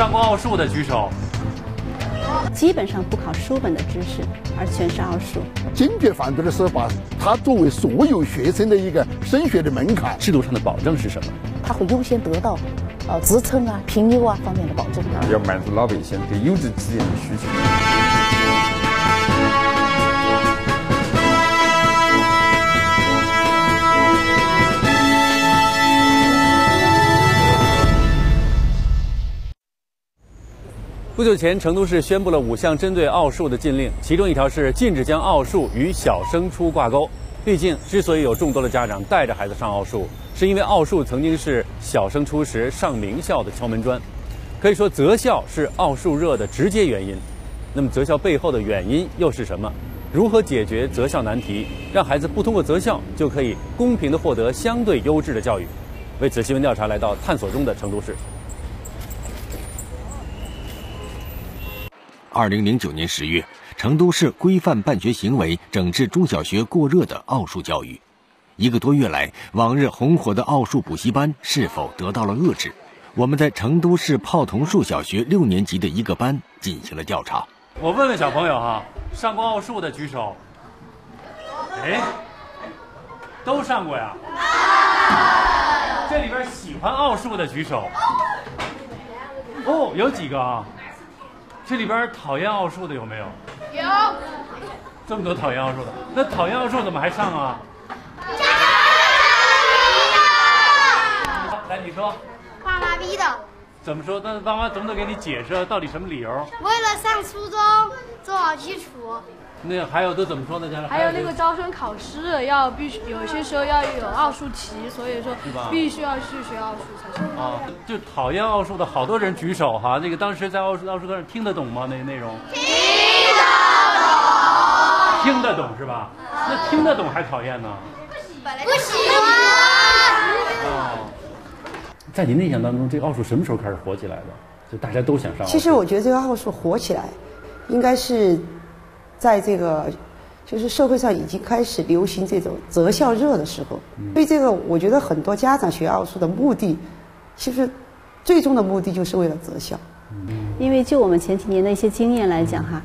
上过奥数的举手。基本上不考书本的知识，而全是奥数。坚决反对的是把它作为所有学生的一个升学的门槛。制度上的保证是什么？他会优先得到职称啊、评优啊方面的保证。要满足老百姓对优质资源的需求。不久前，成都市宣布了5项针对奥数的禁令，其中一条是禁止将奥数与小升初挂钩。毕竟，之所以有众多的家长带着孩子上奥数，是因为奥数曾经是小升初时上名校的敲门砖。可以说，择校是奥数热的直接原因。那么，择校背后的原因又是什么？如何解决择校难题，让孩子不通过择校就可以公平地获得相对优质的教育？为此，新闻调查来到探索中的成都市。2009年10月，成都市规范办学行为整治中小学过热的奥数教育。1个多月来，往日红火的奥数补习班是否得到了遏制？我们在成都市泡桐树小学6年级的一个班进行了调查。我问问小朋友哈，上过奥数的举手。哎，都上过呀？这里边喜欢奥数的举手。哦，有几个啊？这里边讨厌奥数的有没有？有。这么多讨厌奥数的，那讨厌奥数怎么还上啊？来，你说。爸妈逼的。怎么说？那爸妈总得给你解释到底什么理由？为了上初中做好基础。那还有都怎么说呢？家长还有那个招生考试要必须，有些时候要有奥数题，所以说必须要去学奥数才行。啊，就讨厌奥数的好多人举手哈。那个当时在奥数课上听得懂吗？那个内容？听得懂。听得懂是吧？那听得懂还讨厌呢？不喜欢。哦，在您的印象当中，这个奥数什么时候开始火起来的？就大家都想上奥数。其实我觉得这个奥数火起来，应该是在这个就是社会上已经开始流行这种择校热的时候。所以这个我觉得很多家长学奥数的目的，其实最终的目的就是为了择校。因为就我们前几年的一些经验来讲哈，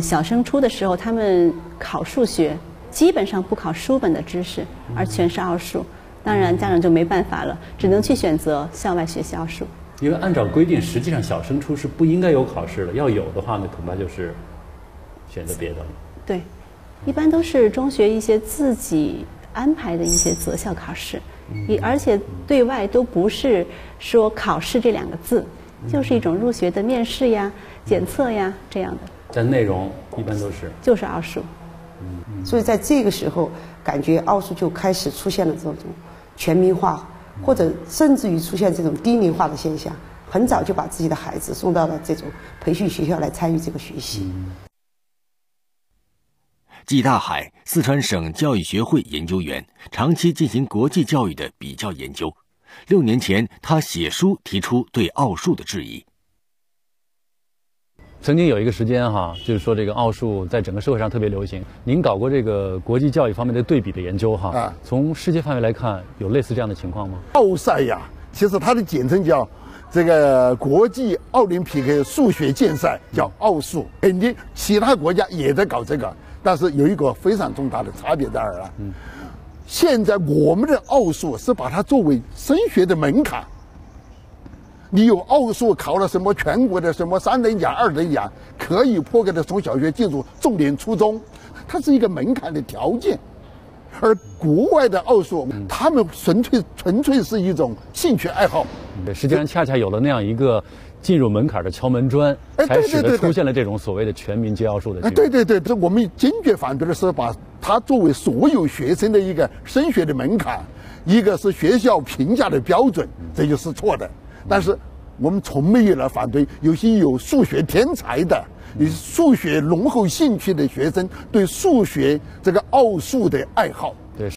小升初的时候他们考数学基本上不考书本的知识，而全是奥数。当然家长就没办法了，只能去选择校外学习奥数。因为按照规定，实际上小升初是不应该有考试的，要有的话呢，恐怕就是选择别的了。对，一般都是中学一些自己安排的一些择校考试，而且对外都不是说考试这2个字，就是一种入学的面试呀、检测呀这样的。但内容一般都就是奥数。所以在这个时候，感觉奥数就开始出现了这种全民化，或者甚至于出现这种低龄化的现象。很早就把自己的孩子送到了这种培训学校来参与这个学习。季大海，四川省教育学会研究员，长期进行国际教育的比较研究。6年前，他写书提出对奥数的质疑。曾经有一个时间哈，就是说这个奥数在整个社会上特别流行。您搞过这个国际教育方面的对比的研究哈？从世界范围来看，有类似这样的情况吗？奥赛呀，其实它的简称叫这个国际奥林匹克数学竞赛，叫奥数。肯定其他国家也在搞这个，但是有一个非常重大的差别在哪儿啊？现在我们的奥数是把它作为升学的门槛。你有奥数考了什么全国的什么3等奖、2等奖，可以破格的从小学进入重点初中，它是一个门槛的条件。而国外的奥数，他们纯粹是一种兴趣爱好。对，实际上恰恰有了那样一个进入门槛的敲门砖，才使得出现了这种所谓的全民皆奥数的机会。对，这我们坚决反对的是把它作为所有学生的一个升学的门槛，一个是学校评价的标准，这就是错的。但是我们从没有来反对有些有数学天才的、有数学浓厚兴趣的学生对数学这个奥数的爱好。对，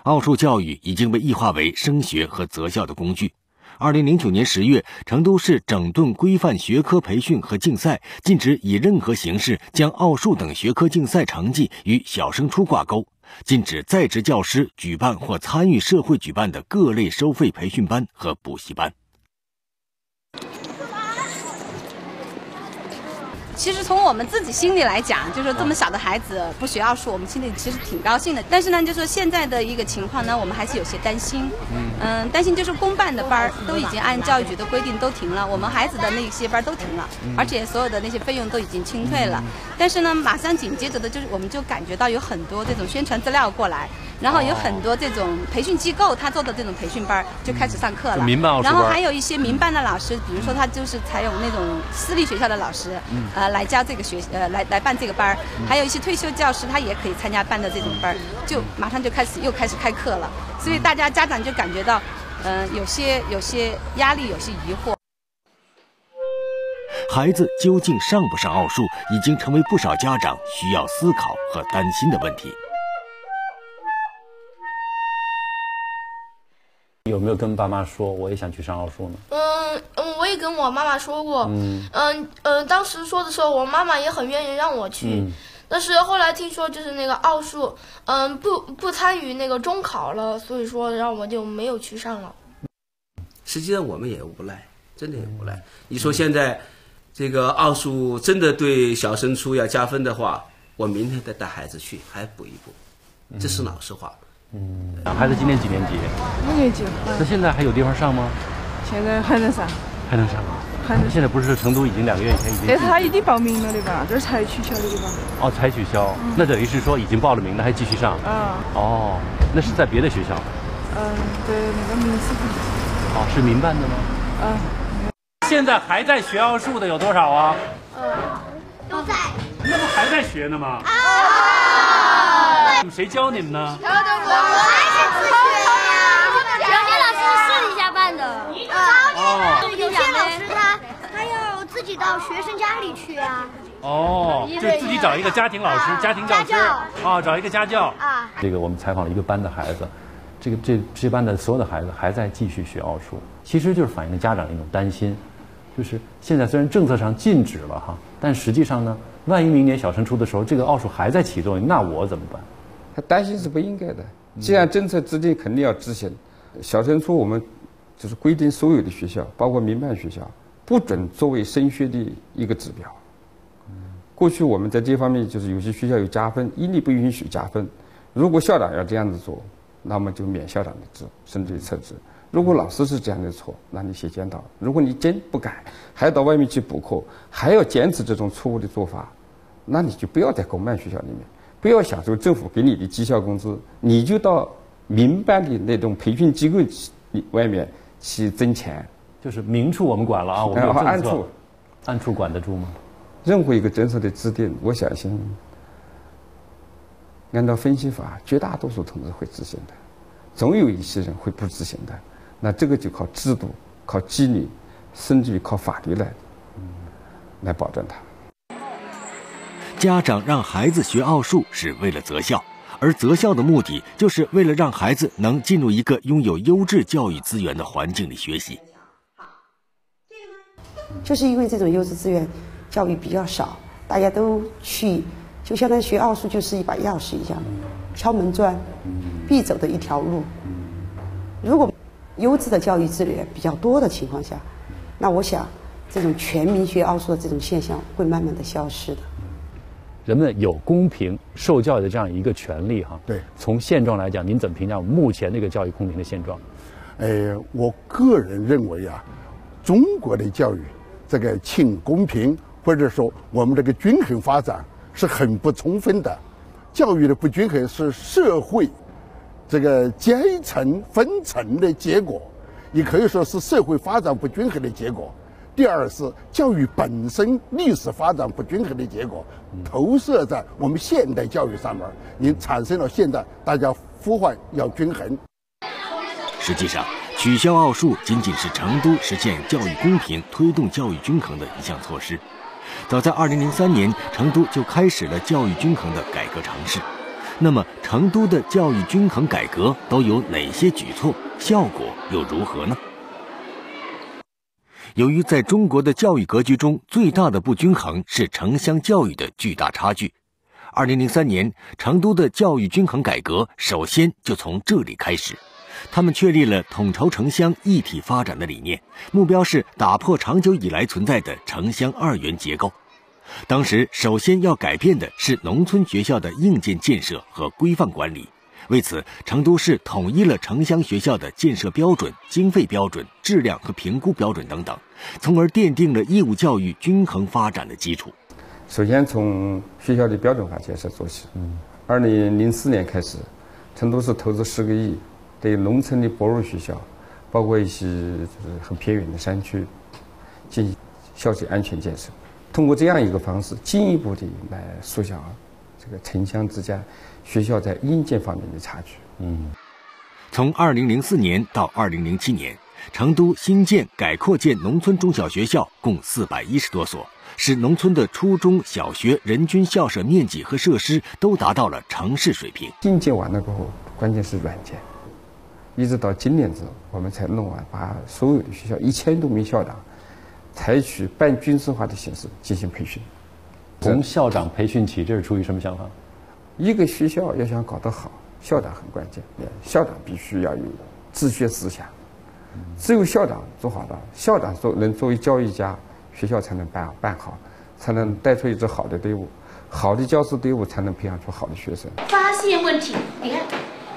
奥数教育已经被异化为升学和择校的工具。2009年10月，成都市整顿规范学科培训和竞赛，禁止以任何形式将奥数等学科竞赛成绩与小升初挂钩，禁止在职教师举办或参与社会举办的各类收费培训班和补习班。其实从我们自己心里来讲，就是说这么小的孩子不学奥数，我们心里其实挺高兴的。但是呢，就说现在的一个情况呢，我们还是有些担心。担心就是公办的班儿都已经按教育局的规定都停了，我们孩子的那些班都停了，而且所有的那些费用都已经清退了。但是呢，马上紧接着的就是我们就感觉到有很多这种宣传资料过来，然后有很多这种培训机构他做的这种培训班就开始上课了。民办奥数班。然后还有一些民办的老师，比如说他就是采用那种私立学校的老师，来教这个来办这个班，还有一些退休教师他也可以参加办的这种班，就马上就开始开课了。所以大家家长就感觉到，有些压力，有些疑惑。孩子究竟上不上奥数，已经成为不少家长需要思考和担心的问题。有没有跟爸妈说我也想去上奥数呢？我也跟我妈妈说过。当时说的时候，我妈妈也很愿意让我去。但是后来听说就是那个奥数，不参与那个中考了，所以说让我就没有去上了。实际上我们也无奈，真的也无奈。你说现在这个奥数真的对小升初要加分的话，我明天再带孩子去，还补一补，这是老实话。孩子今年几年级？5年级。那现在还有地方上吗？现在还能上。还能上啊？现在不是成都已经2个月以前已经。但是他已经报名了的吧？这是才取消的吧？哦，才取消。那等于是说已经报了名的还继续上？哦，那是在别的学校？对，那个民师范。哦，是民办的吗？现在还在学奥数的有多少啊？都在。那不还在学呢吗？谁教你们呢？我还是自学呀。有些老师是私底下办的。有些老师他要自己到学生家里去啊。就是自己找一个家庭老师、家庭教师找一个家教啊。这个我们采访了一个班的孩子，这班的所有的孩子还在继续学奥数，其实就是反映了家长的一种担心，就是现在虽然政策上禁止了哈，但实际上呢，万一明年小升初的时候这个奥数还在起作用，那我怎么办？他担心是不应该的，既然政策制定，肯定要执行。小升初我们就是规定所有的学校，包括民办学校，不准作为升学的一个指标。过去我们在这方面就是有些学校有加分，一律不允许加分。如果校长要这样子做，那么就免校长的职，甚至于撤职。如果老师是这样的错，那你写检讨。如果你真不改，还要到外面去补课，还要坚持这种错误的做法，那你就不要在公办学校里面。不要享受政府给你的绩效工资，你就到民办的那种培训机构外面去挣钱。就是明处我们管了啊，我们有政策，暗处管得住吗？任何一个政策的制定，我相信按照分析法，绝大多数同志会执行的，总有一些人会不执行的。那这个就靠制度、靠纪律，甚至于靠法律来保证它。家长让孩子学奥数是为了择校，而择校的目的就是为了让孩子能进入一个拥有优质教育资源的环境里学习。就是因为这种优质资源教育比较少，大家都去，就相当于学奥数就是一把钥匙一样，敲门砖，必走的一条路。如果优质的教育资源比较多的情况下，那我想这种全民学奥数的这种现象会慢慢的消失的。人们有公平受教育的这样一个权利哈。对。从现状来讲，您怎么评价目前这个教育公平的现状？我个人认为啊，中国的教育这个轻公平或者说我们这个均衡发展是很不充分的。教育的不均衡是社会这个阶层分层的结果，也可以说是社会发展不均衡的结果。第二是教育本身历史发展不均衡的结果，投射在我们现代教育上面，也产生了现在大家呼唤要均衡。实际上，取消奥数仅仅是成都实现教育公平、推动教育均衡的一项措施。早在2003年，成都就开始了教育均衡的改革尝试。那么，成都的教育均衡改革都有哪些举措？效果又如何呢？由于在中国的教育格局中，最大的不均衡是城乡教育的巨大差距。2003年，成都的教育均衡改革首先就从这里开始。他们确立了统筹城乡一体发展的理念，目标是打破长久以来存在的城乡二元结构。当时首先要改变的是农村学校的硬件建设和规范管理。为此，成都市统一了城乡学校的建设标准、经费标准、质量和评估标准等等，从而奠定了义务教育均衡发展的基础。首先从学校的标准化建设做起。2004年开始，成都市投资10个亿，对农村的薄弱学校，包括一些就是很偏远的山区，进行校舍安全建设。通过这样一个方式，进一步的来缩小这个城乡之间学校在硬件方面的差距。从2004年到2007年，成都新建、改扩建农村中小学校共410多所，使农村的初中小学人均校舍面积和设施都达到了城市水平。新建完了过后，关键是软件，一直到今年之后，我们才弄完，把所有的学校1000多名校长采取半军事化的形式进行培训。从校长培训起，这是出于什么想法？一个学校要想搞得好，校长很关键。校长必须要有自学思想，只有校长做好了，校长能作为教育家，学校才能办好，才能带出一支好的队伍，好的教师队伍才能培养出好的学生。发现问题，你看，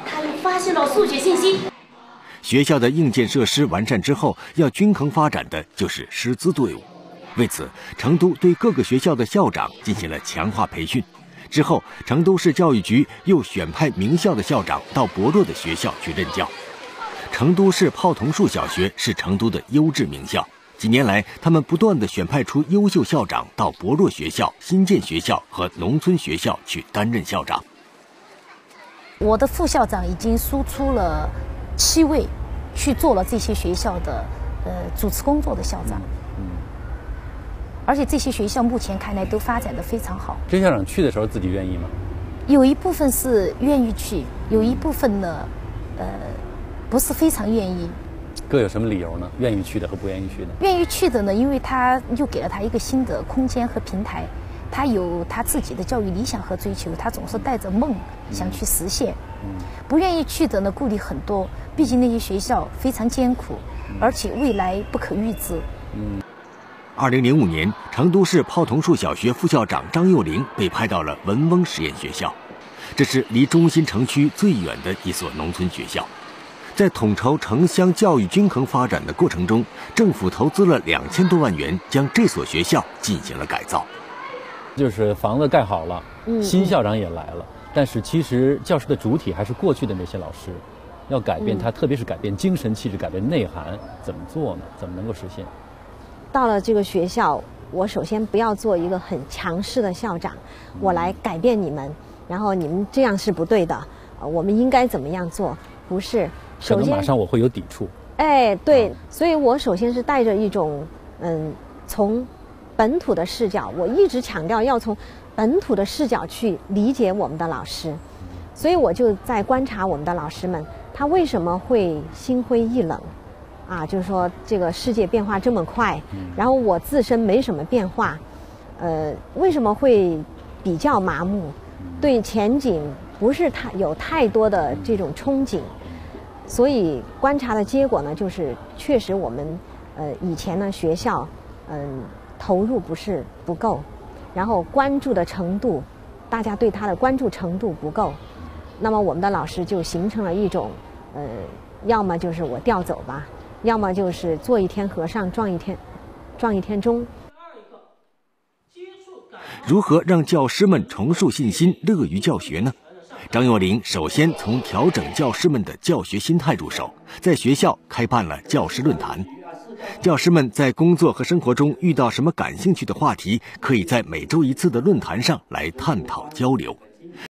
他们发现了数据信息。学校的硬件设施完善之后，要均衡发展的就是师资队伍。为此，成都对各个学校的校长进行了强化培训。之后，成都市教育局又选派名校的校长到薄弱的学校去任教。成都市泡桐树小学是成都的优质名校，几年来，他们不断地选派出优秀校长到薄弱学校、新建学校和农村学校去担任校长。我的副校长已经输出了7位，去做了这些学校的主持工作的校长。而且这些学校目前看来都发展得非常好。甄校长去的时候自己愿意吗？有一部分是愿意去，有一部分呢，不是非常愿意。各有什么理由呢？愿意去的和不愿意去的？愿意去的呢，因为他又给了他一个新的空间和平台，他有他自己的教育理想和追求，他总是带着梦想去实现。不愿意去的呢，顾虑很多，毕竟那些学校非常艰苦，而且未来不可预知。2005年，成都市泡桐树小学副校长张幼玲被派到了文翁实验学校，这是离中心城区最远的一所农村学校。在统筹城乡教育均衡发展的过程中，政府投资了2000多万元，将这所学校进行了改造。就是房子盖好了，新校长也来了，但是其实教师的主体还是过去的那些老师，要改变它，特别是改变精神气质、改变内涵，怎么做呢？怎么能够实现？到了这个学校，我首先不要做一个很强势的校长，我来改变你们，然后你们这样是不对的，我们应该怎么样做？不是，首先可能马上我会有抵触。对，所以我首先是带着一种从本土的视角，我一直强调要从本土的视角去理解我们的老师，所以我就在观察我们的老师们，他为什么会心灰意冷。就是说这个世界变化这么快，然后我自身没什么变化，为什么会比较麻木？对前景不是有太多的这种憧憬，所以观察的结果呢，就是确实我们以前呢学校投入不够，然后关注的程度，大家对他的关注程度不够，那么我们的老师就形成了一种要么就是我调走吧。要么就是做一天和尚撞一天钟。如何让教师们重塑信心、乐于教学呢？张幼玲首先从调整教师们的教学心态入手，在学校开办了教师论坛。教师们在工作和生活中遇到什么感兴趣的话题，可以在每周1次的论坛上来探讨交流。